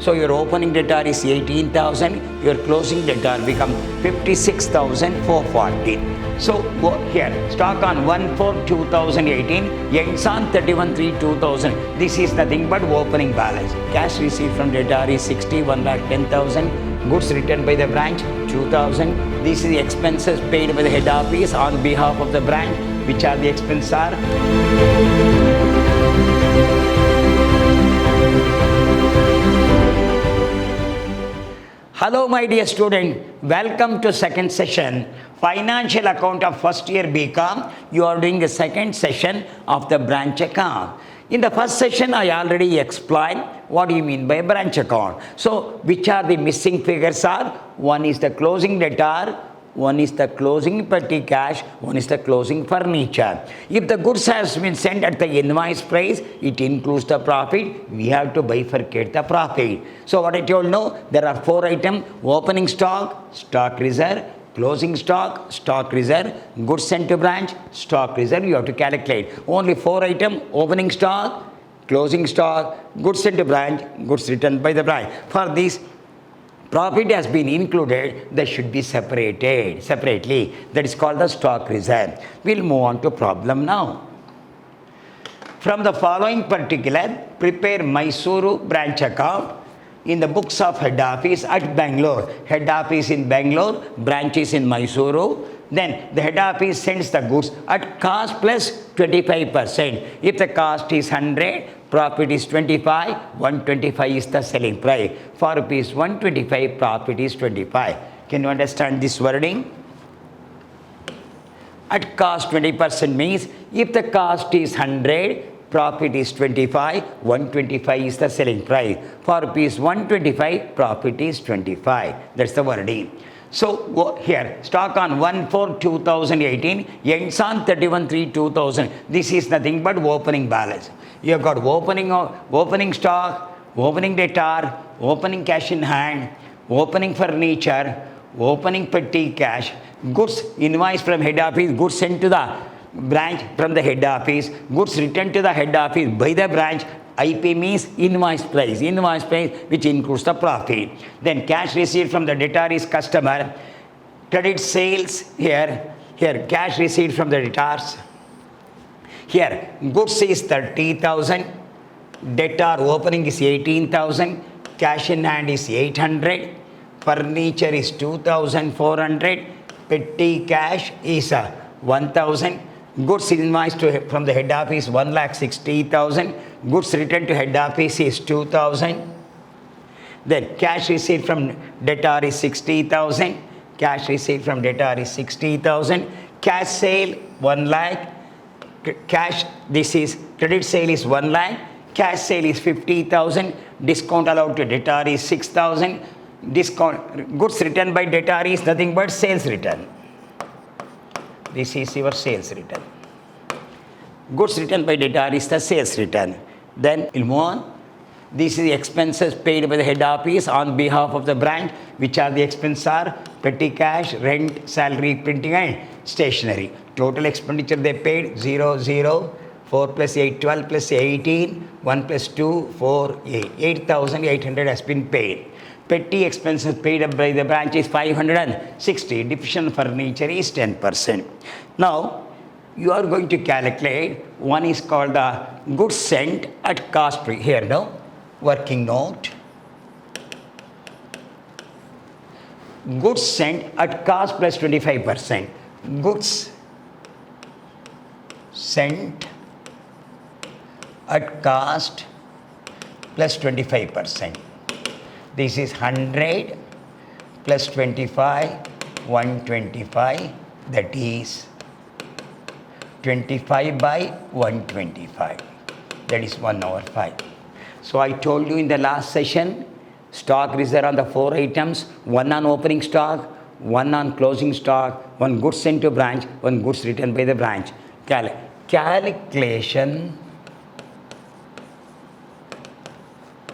So your opening debtor is 18,000, your closing debtor become 56,440. So go here, stock on 1/4/2018 ends on 31/3/2000. This is nothing but opening balance. Cash received from debtor is 61,10,000. Goods returned by the branch 2,000. This is the expenses paid by the head office on behalf of the branch. Which are the expenses are? Hello my dear student, welcome to second session, financial account of first year BCom. You are doing the second session of the branch account. In the first session, I already explained what do you mean by branch account. So, which are the missing figures are? One is the closing debtor, one is the closing petty cash, one is the closing furniture. If the goods has been sent at the invoice price, it includes the profit. We have to bifurcate the profit. So what I told you, there are 4 items: opening stock, stock reserve, closing stock, stock reserve, goods sent to branch, stock reserve. You have to calculate. Only 4 items: opening stock, closing stock, goods sent to branch, goods returned by the branch. For this, profit has been included, they should be separated separately. That is called the stock reserve. We'll move on to problem now. From the following particular, prepare Mysuru branch account in the books of head office at Bangalore. Head office in Bangalore, branch is in Mysuru. Then the head office sends the goods at cost plus 25%. If the cost is 100, profit is 25, 125 is the selling price. For rupees 125, profit is 25. Can you understand this wording? At cost 20% means if the cost is 100, profit is 25, 125 is the selling price. For rupees 125, profit is 25. That's the wording. So go here, stock on 1/4/2018 ends on 31/3/2000. This is nothing but opening balance. You have got opening stock, opening debtor, opening cash in hand, opening furniture, opening petty cash, goods invoice from head office, goods sent to the branch from the head office, goods returned to the head office by the branch. IP means invoice price which includes the profit. Then cash received from the debtor is customer. Credit sales here cash received from the debtors. Here goods is 30,000, debtor opening is 18,000, cash in hand is 800, furniture is 2,400, petty cash is 1,000. Goods invoiced from the head office 1,60,000. Goods returned to head office is 2,000. Then cash received from debtor is 60,000. Cash received from debtor is 60,000. Cash sale 1 lakh. Cash, this is credit sale is 1 lakh. Cash sale is 50,000. Discount allowed to debtor is 6,000. Discount goods returned by debtor is nothing but sales return. This is your sales return. Goods returned by debtor is the sales return. Then we'll move on. This is the expenses paid by the head office on behalf of the branch. Which are the expenses are? Petty cash, rent, salary, printing and stationery. Total expenditure they paid 0, 0, 4 plus 8, 12 plus 18, 1 plus 2, 4, 8. 8,800 has been paid. Petty expenses paid up by the branch is 560. Depreciation furniture is 10%. Now, you are going to calculate, one is called the goods sent at cost. Here now, working note. Goods sent at cost plus 25%. Goods sent at cost plus 25%. This is 100 plus 25, 125, that is 25 by 125. That is 1/5. So I told you in the last session, stock reserve on the 4 items, 1 on opening stock, 1 on closing stock, 1 goods sent to branch, 1 goods returned by the branch. Calculation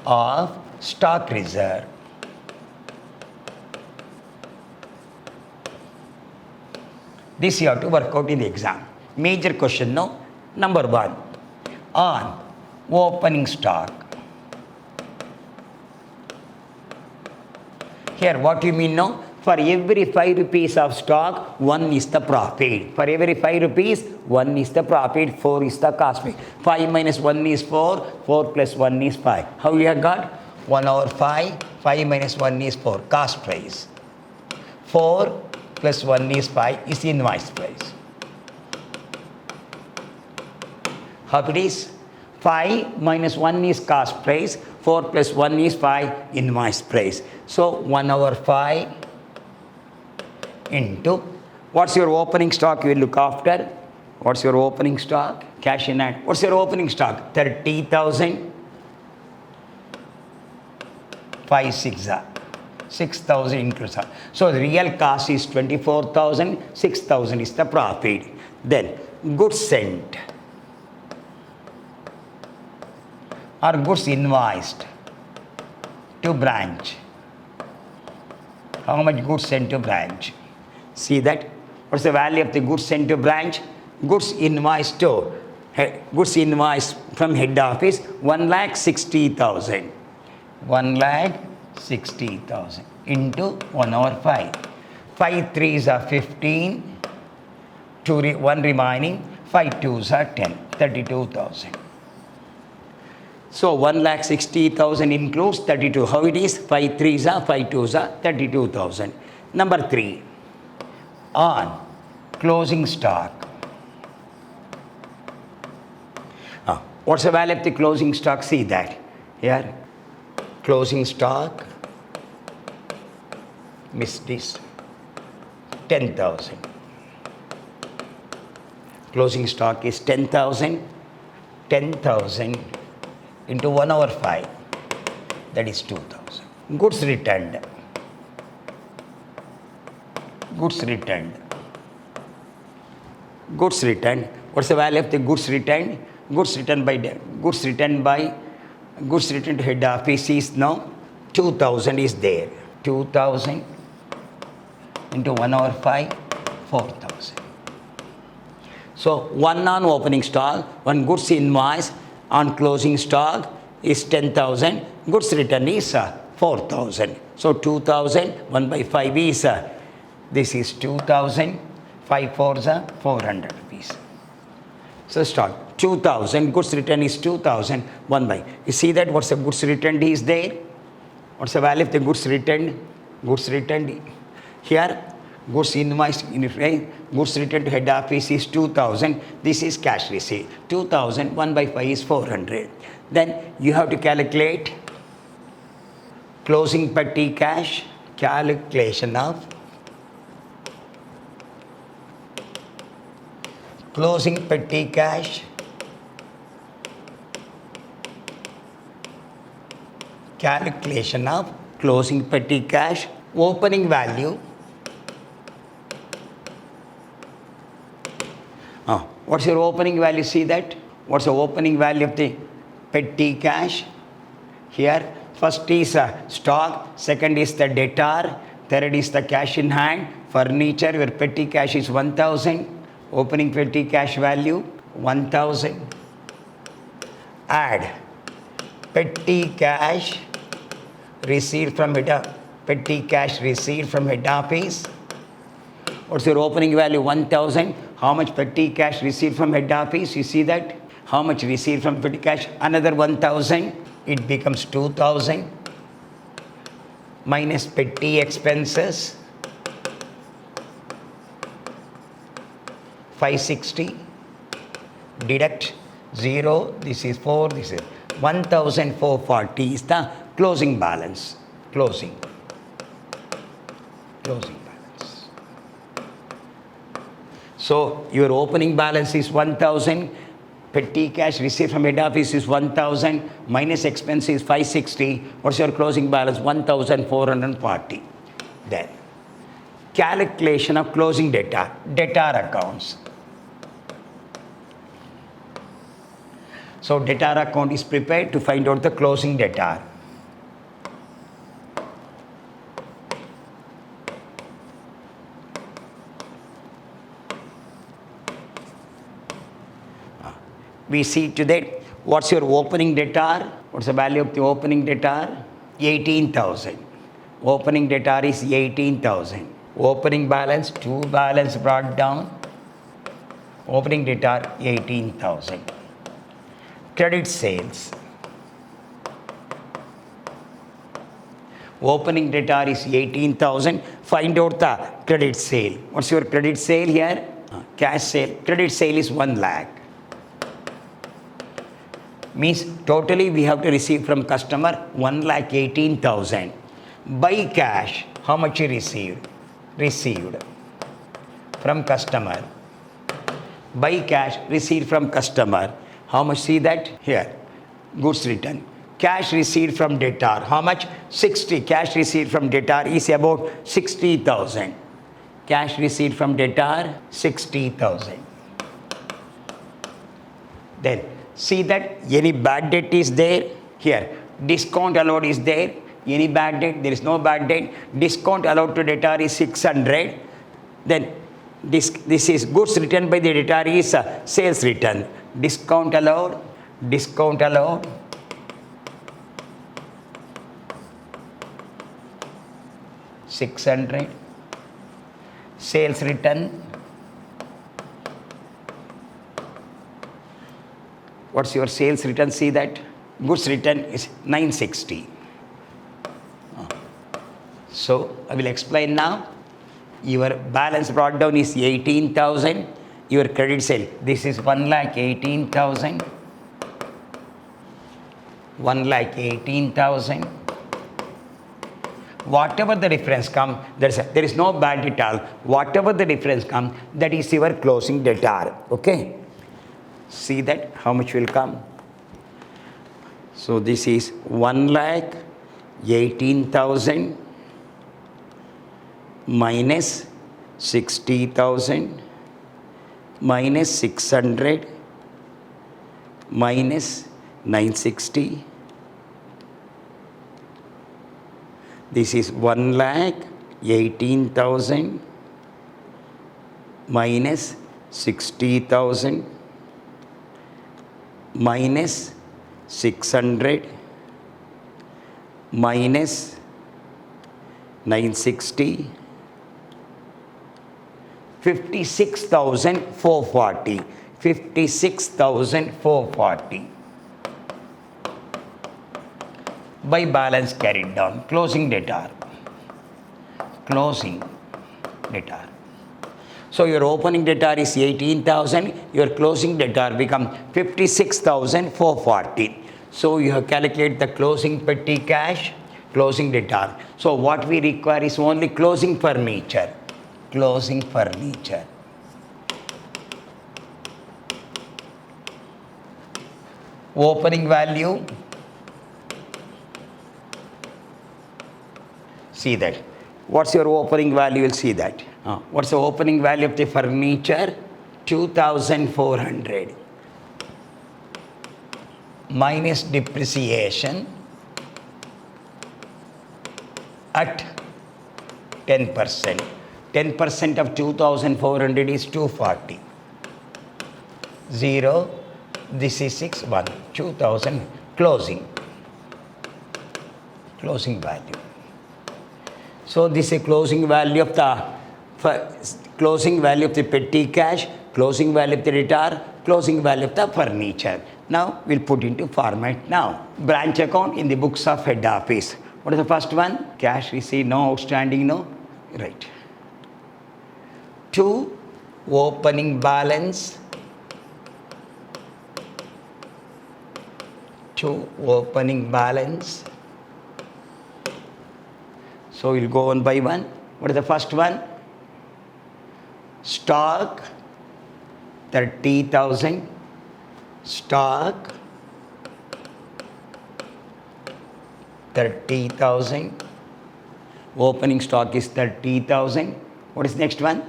of stock reserve. This you have to work out in the exam. Major question, no? Number 1. On opening stock, Here, what you mean now? For every 5 rupees of stock, 1 is the profit. For every 5 rupees, 1 is the profit, 4 is the cost price. 5 minus 1 is 4, 4 plus 1 is 5. How you have got? 1 over 5, 5 minus 1 is 4, cost price. 4 plus 1 is 5 is invoice price. How it is? 5 minus 1 is cost price, 4 plus 1 is 5 invoice price. So 1 over 5 into, what's your opening stock you will look after? What's your opening stock? Cash in hand. What's your opening stock? 30,000. 5 6 6,000 includes. So the real cost is 24,000, 6,000 is the profit. Then goods sent or goods invoiced to branch. How much goods sent to branch? See that? What's the value of the goods sent to branch? Goods invoiced from head office, 1,60,000. 1,60,000 into 1 over 5. 5 3s are 15, 1 remaining, 5 2s are 10, 32,000. So 1,60,000 includes 32. How it is? 5 3s are 5 2s are 32,000. Number 3. On closing stock. What's the value of the closing stock? See that here. Closing stock, missed this, 10,000. Closing stock is 10,000. 10,000 into 1 over 5, that is 2,000. Goods returned. Goods returned. Goods returned. What's the value of the goods returned? Goods returned to head office is now 2,000 is there. 2,000 into 1 over 5, 4,000. So 1 on opening stock, 1 goods invoice on closing stock is 10,000. Goods return is 4,000. So 2,000, 1 by 5 is, this is 2,000, 5 4s are 400 rupees. So start. 2,000, goods return is 2,000, 1 by. You see that what's the goods returned is there? What's the value of the goods returned? Goods returned here, goods invoiced, goods returned to head office is 2,000. This is cash receipt. 2,000, 1 by 5 is 400. Then you have to calculate closing petty cash, calculation of closing petty cash, calculation of closing petty cash, opening value. What's your opening value? See that? What's the opening value of the petty cash? Here, first is stock, second is the debtor, third is the cash in hand, furniture, where petty cash is 1,000, opening petty cash value 1,000. Add petty cash received from head office. What's your opening value? 1,000. How much petty cash received from head office? You see that? How much received from petty cash? Another 1,000. It becomes 2,000 minus petty expenses 560. Deduct 0. This is 4. This is 1,440 is the closing balance. Closing balance. So your opening balance is 1,000. Petty cash received from head office is 1,000 minus expense is 560. What's your closing balance? 1,440. Then calculation of closing debtor accounts. So debtor account is prepared to find out the closing debtor. We see today, what's your opening debtor? What's the value of the opening debtor? 18,000. Opening debtor is 18,000. Opening balance, 2 balance brought down. Opening debtor 18,000. Credit sales. Opening debtor is 18,000. Find out the credit sale. What's your credit sale here? Cash sale. Credit sale is 1 lakh. Means totally we have to receive from customer 1,18,000. By cash, how much you received? Received from customer. By cash, received from customer. How much? See that here. Goods return. Cash received from debtor. How much? 60. Cash received from debtor is about 60,000. Cash received from debtor 60,000. Then see that any bad debt is there here. Discount allowed is there. Any bad debt? There is no bad debt. Discount allowed to debtor is 600. Then this is goods returned by the debtor is sales return. Discount allowed. 600. Sales return. What's your sales return? See that goods return is 960. So I will explain now. Your balance brought down is 18,000. Your credit sale, this is 1,18,000. 1,18,000. Whatever the difference comes, there is no bad at all. Whatever the difference comes, that is your closing debtor. Okay. See that how much will come. So this is 1,18,000 minus 60,000 minus 600 minus 960. This is 1,18,000 minus 60,000 minus 600 minus 960. 56,440. 56,440. By balance carried down. Closing debtor. Closing debtor. So your opening debtor is 18,000. Your closing debtor become 56,440. So you have calculated the closing petty cash, closing debtor. So what we require is only closing furniture. Closing furniture. Opening value. See that. What's your opening value? You'll see that. What's the opening value of the furniture? 2,400. Minus depreciation at 10%. 10% of 2,400 is 240. 0. This is 6, 1. 2,000. Closing. Closing value. So this is closing value of the petty cash, closing value of the debtor, closing value of the furniture. Now we'll put into format now. Branch account in the books of head office. What is the first one? Cash received, no outstanding, no. Right. 2. Opening balance. 2. Opening balance. So we'll go one by one. What is the first one? Stock 30,000. Stock 30,000. Opening stock is 30,000. What is next one?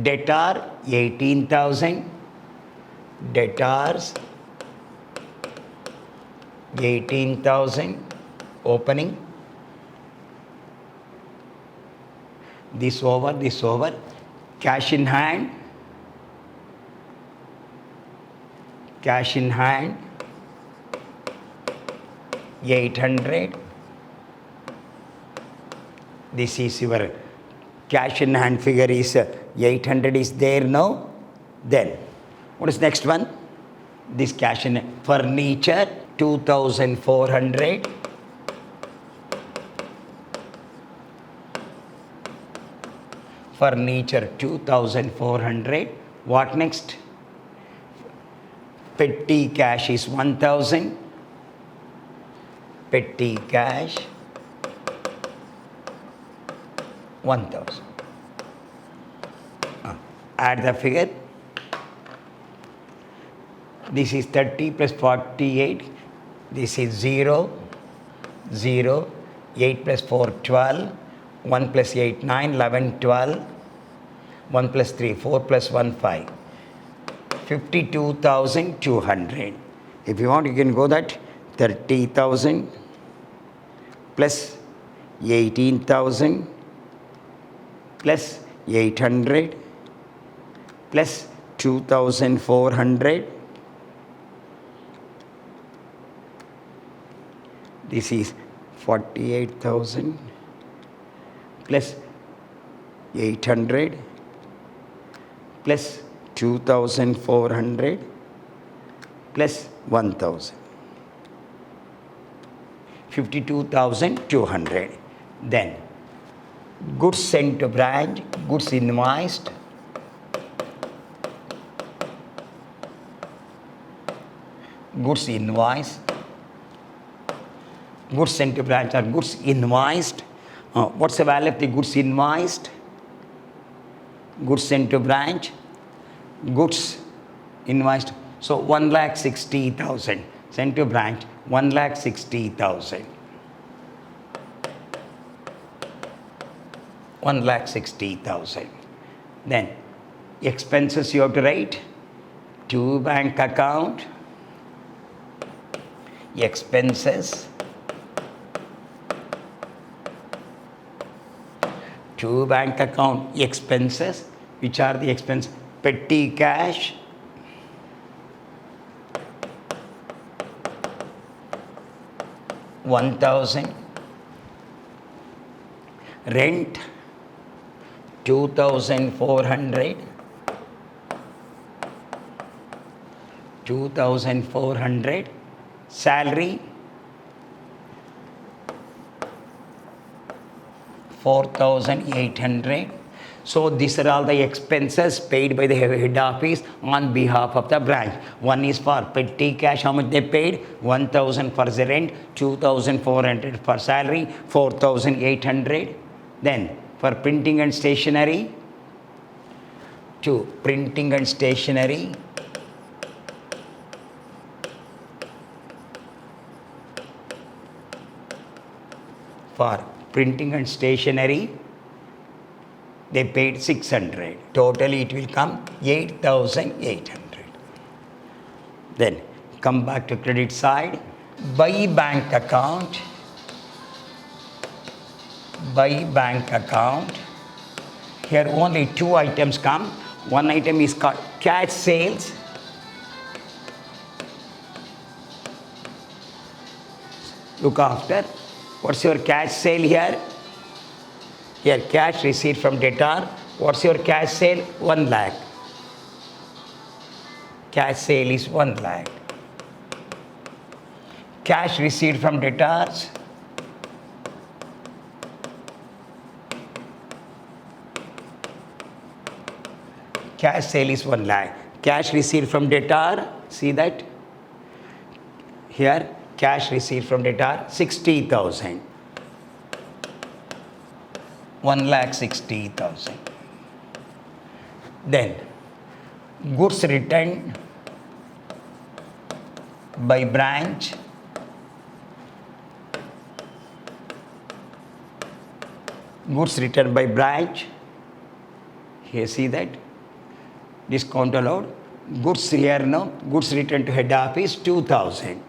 Debtor 18,000. Debtors 18,000. Opening. This over, this over. Cash in hand. Cash in hand 800. This is your cash in hand figure is 800 is there now. Then what is next one? This cash in furniture 2400. Furniture 2400. What next? Petty cash is 1000. Petty cash 1000. Add the figure. This is 30 plus 48. This is 0, 0, 8 plus 4, 12, 1 plus 8, 9, 11, 12, 1 plus 3, 4 plus 1, 5. 52,200. If you want, you can go that 30,000 plus 18,000 plus 800 plus 2,400. This is 48,000 plus 800 plus 2,400 plus 1,000. 52,200. Then goods sent to branch, goods invoiced, goods invoiced, goods sent to branch are goods invoiced. What's the value of the goods invoiced? Goods sent to branch, goods invoiced. So 1,60,000 sent to branch, 1,60,000. 1,60,000. Then expenses you have to write. To bank account, expenses, to bank account expenses. Which are the expenses? Petty cash, $1,000, rent 2,400, 2,400, salary 4,800. So these are all the expenses paid by the head office on behalf of the branch. One is for petty cash, how much they paid? 1,000 for the rent, 2,400 for salary, 4,800. Then for printing and stationery, to printing and stationery, for printing and stationery, they paid 600. Totally it will come 8,800. Then come back to credit side. By bank account, by bank account, here only two items come. One item is called cash sales. Look after. What's your cash sale here? Here, cash receipt from debtor. What's your cash sale? 1 lakh. Cash sale is 1 lakh. Cash receipt from debtors. Cash sale is 1 lakh. Cash receipt from debtor. See that? Here, cash receipt from debtor 60,000. 1,60,000. Then goods returned by branch, goods returned by branch. Here see that discount allowed. Goods here now, goods returned to head office 2,000.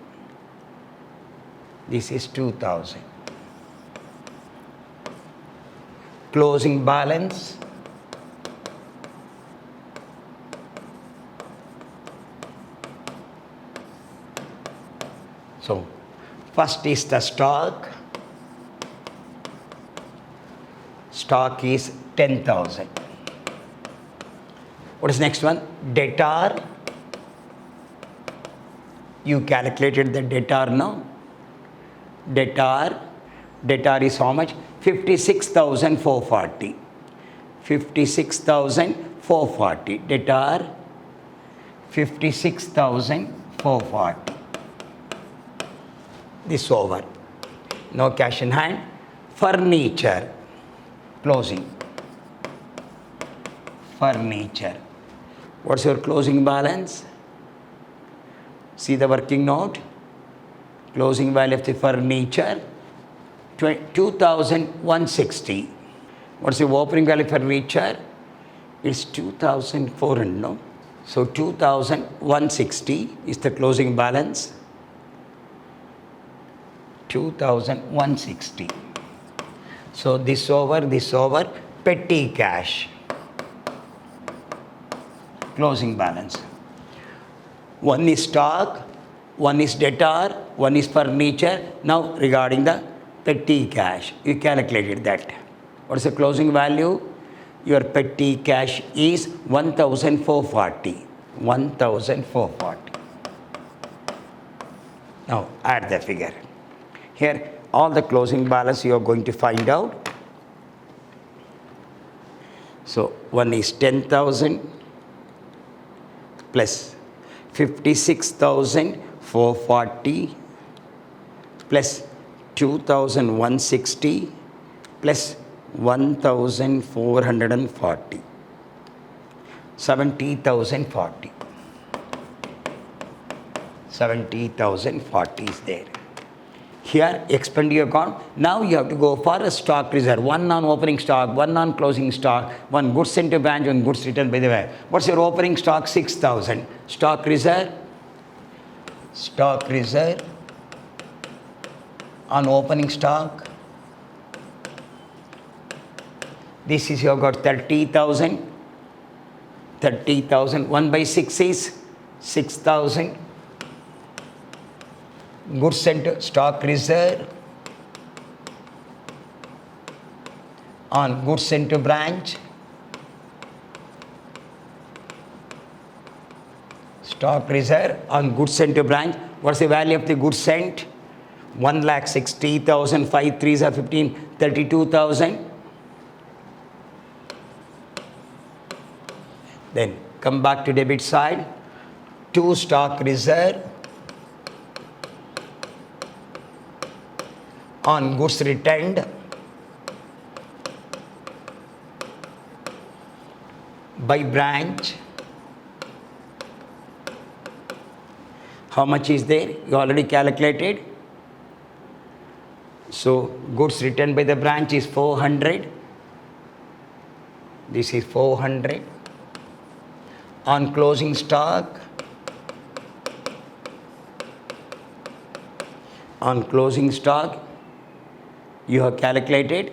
This is 2,000. Closing balance, so first is the stock, Stock is 10,000. What is next one? Debtor. You calculated the debtor now. Debtor is how much? 56,440. 56,440. Debtor 56,440. This over. No cash in hand. Furniture. Closing. Furniture. What's your closing balance? See the working note. Closing value of the furniture 2,160. What's the opening value of furniture? It's 2,400, no? So 2,160 is the closing balance. 2,160. So this over, petty cash. Closing balance. One is stock, one is debtor, one is furniture. Now regarding the petty cash, you calculated that. What is the closing value? Your petty cash is 1,440. 1,440. Now add the figure. Here all the closing balance you are going to find out. So one is 10,000 plus 56,440 plus 2,160 plus 1,440. 70,040. 70,040 is there. Here expenditure gone. Now you have to go for a stock reserve. One on opening stock, one on closing stock, one goods sent to branch, one goods returned by the way. What's your opening stock? 6,000. Stock reserve. Stock reserve on opening stock. This is you have got 30,000. 30,000. 1 by 6 is 6,000. Goods sent to stock reserve on goods sent to branch. Stock reserve on goods sent to branch. What's the value of the goods sent? 1,60,000. 5 3s are 15. 32,000. Then come back to debit side. To stock reserve on goods returned by branch. How much is there? You already calculated. So goods returned by the branch is 400. This is 400. On closing stock, you have calculated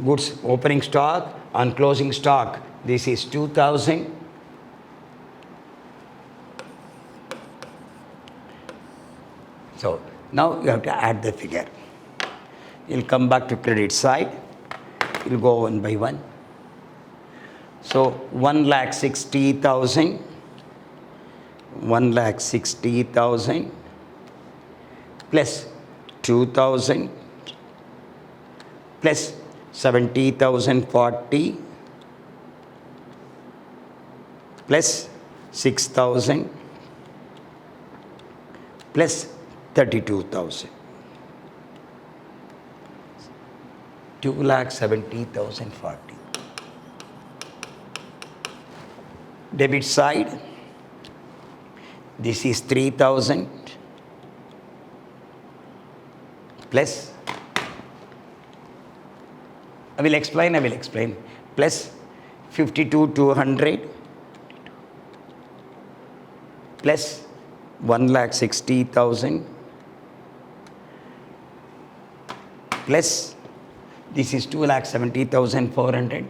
goods opening stock on closing stock. This is 2,000. So now you have to add the figure. You'll come back to credit side. You'll go one by one. So 1,60,000. 1,60,000 plus 2,000 plus 70,040 plus 6,000 plus 32,000. 2,70,040. Debit side, this is 3,000 plus, I will explain, plus 52,200 plus 1,60,000 plus this is 2,70,400.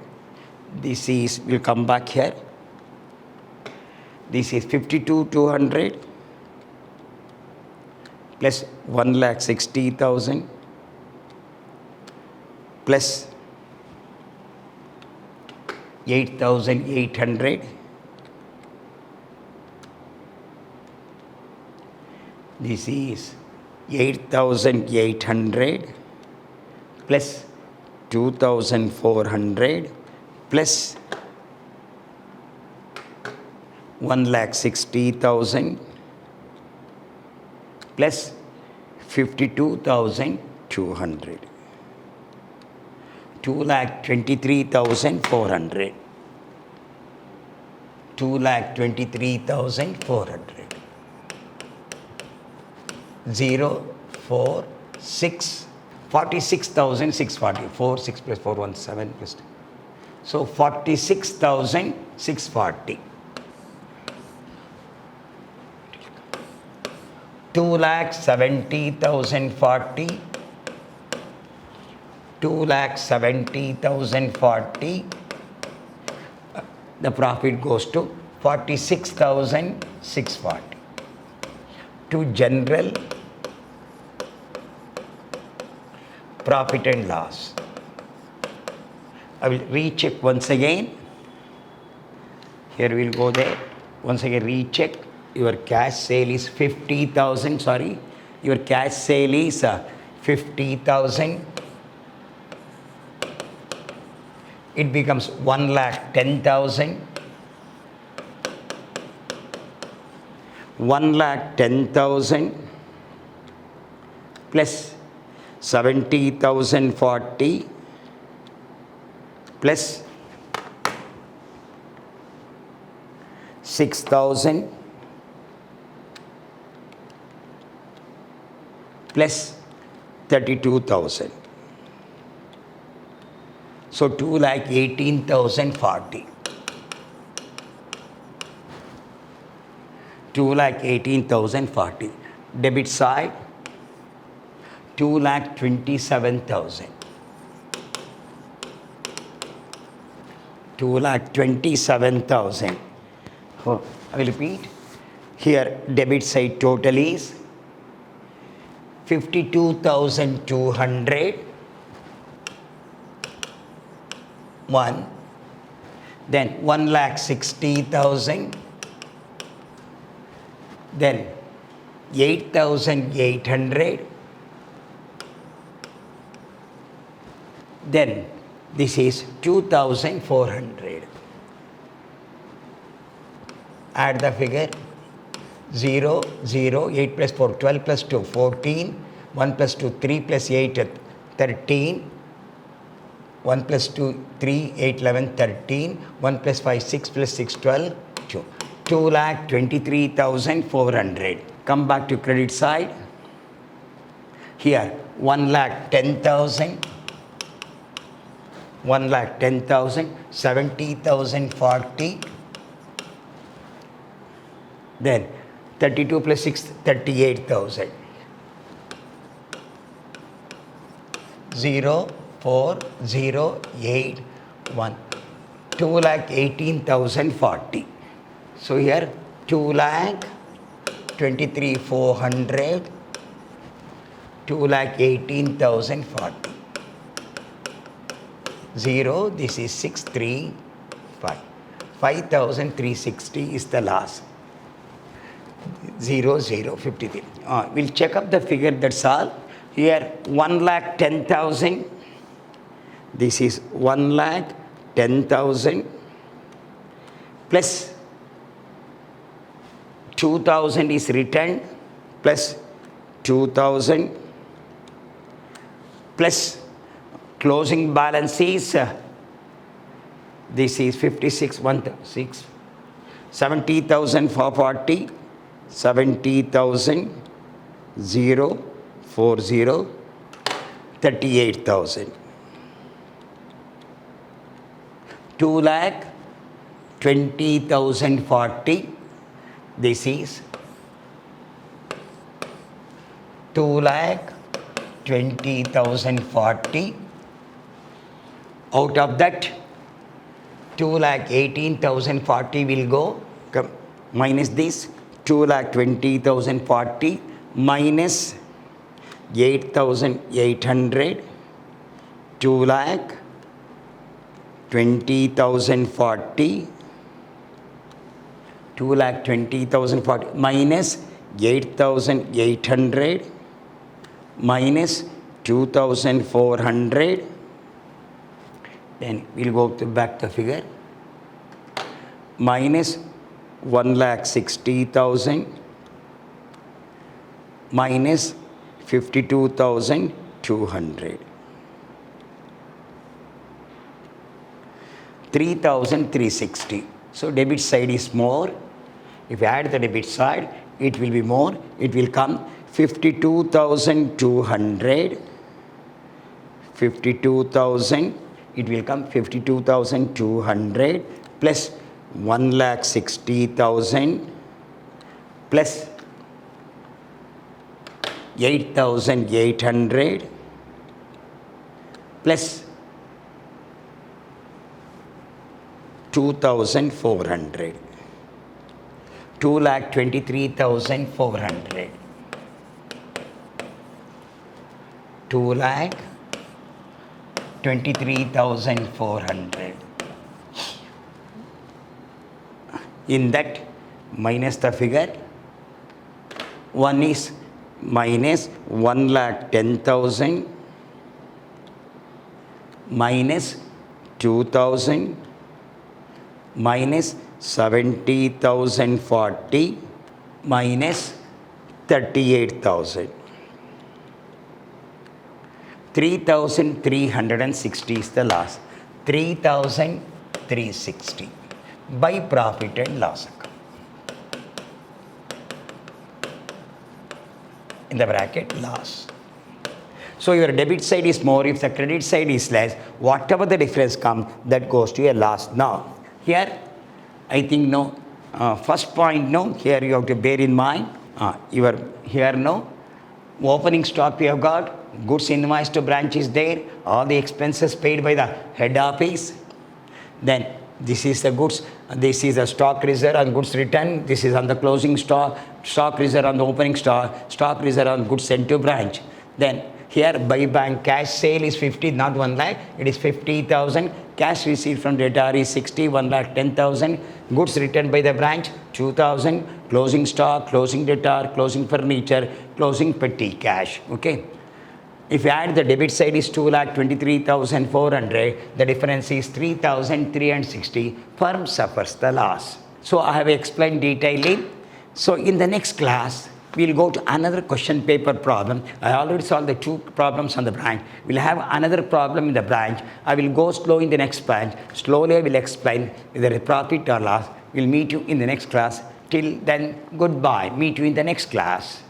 This is, will come back here. This is 52,200 plus 1,60,000 plus 8,800. This is 8,800 plus 2,400 plus 1,60,000 plus 52,200. 2,23,400. 2,23,400. 0, 4, 6, 46,640. 4, 6 plus 4, 1, 7 plus 2. So 46,640. 2,70,040. 2,70,040. The profit goes to 46,640. To general profit and loss. I will recheck once again. Here we will go there. Once again recheck. Your cash sale is 50,000. Sorry. Your cash sale is 50,000. It becomes 1,10,000. 1,10,000 plus 70,040 plus 6,000 plus 32,000. So 2,18,040. 2,18,040. Debit side 2,27,000. 2,27,000. Oh, I will repeat. Here debit side total is 52,200. 1. Then 1,60,000. Then 8,800. Then this is 2,400. Add the figure. 0, 0, 8 plus 4, 12 plus 2, 14. 1 plus 2, 3 plus 8, 13. 1 plus 2, 3, 8, 11, 13. 1 plus 5, 6 plus 6, 12, 2. 2,23,400. Come back to credit side. Here 1,10,000. 1,10,000. 70,040. Then 32 plus 6, 38,000. 0, 4, 0, 8, 1. 2,18,040. So here 2,23,400. 2,18,040. 0, this is 635. 5,360 is the last. 0, 0, 53. We'll check up the figure, that's all. Here 1,10,000. This is 1,10,000 plus 2,000 is returned plus 2,000 plus closing balance is this is 56, 1,600. 70,440. 70,000. 0, 40. 38,000. 2,20,040. This is 2,20,040. Out of that 2,18,040 will go, minus this 2,20,040 minus 8,800, 20,040, 2,20,040 minus 8,800 minus 2,400. Then we'll go back the figure. Minus 1,60,000 minus 52,200. 3,360. So debit side is more. If you add the debit side, it will be more. It will come 52,200. 52,000. It will come 52,200 plus 1,60,000 plus 8,800 plus 2,400. 2,23,400. 2,23,400. In that, minus the figure. One is minus 1,10,000 minus 2,000 minus 70,040 minus 38,000. 3,360 is the loss. 3,360 by profit and loss account. In the bracket, loss. So your debit side is more. If the credit side is less, whatever the difference comes, that goes to a loss. Now, here, I think no. First point, no. Here you have to bear in mind. Here, no. Opening stock we have got. Goods invoice to branch is there. All the expenses paid by the head office. Then this is the goods. This is the stock reserve and goods return. This is on the closing stock. Stock reserve on the opening stock. Stock reserve on goods sent to branch. Then here by bank cash sale is 50, not 1 lakh. It is 50,000. Cash received from debtor is 60, 1,10,000. Goods returned by the branch 2,000. Closing stock, closing debtor, closing furniture, closing petty cash. Okay. If you add the debit side is 2,23,400, the difference is 3,360. Firm suffers the loss. So I have explained detailedly. So in the next class, we'll go to another question paper problem. I already solved the 2 problems on the branch. We'll have another problem in the branch. I will go slow in the next branch. Slowly I will explain whether a profit or loss. We'll meet you in the next class. Till then, goodbye. Meet you in the next class.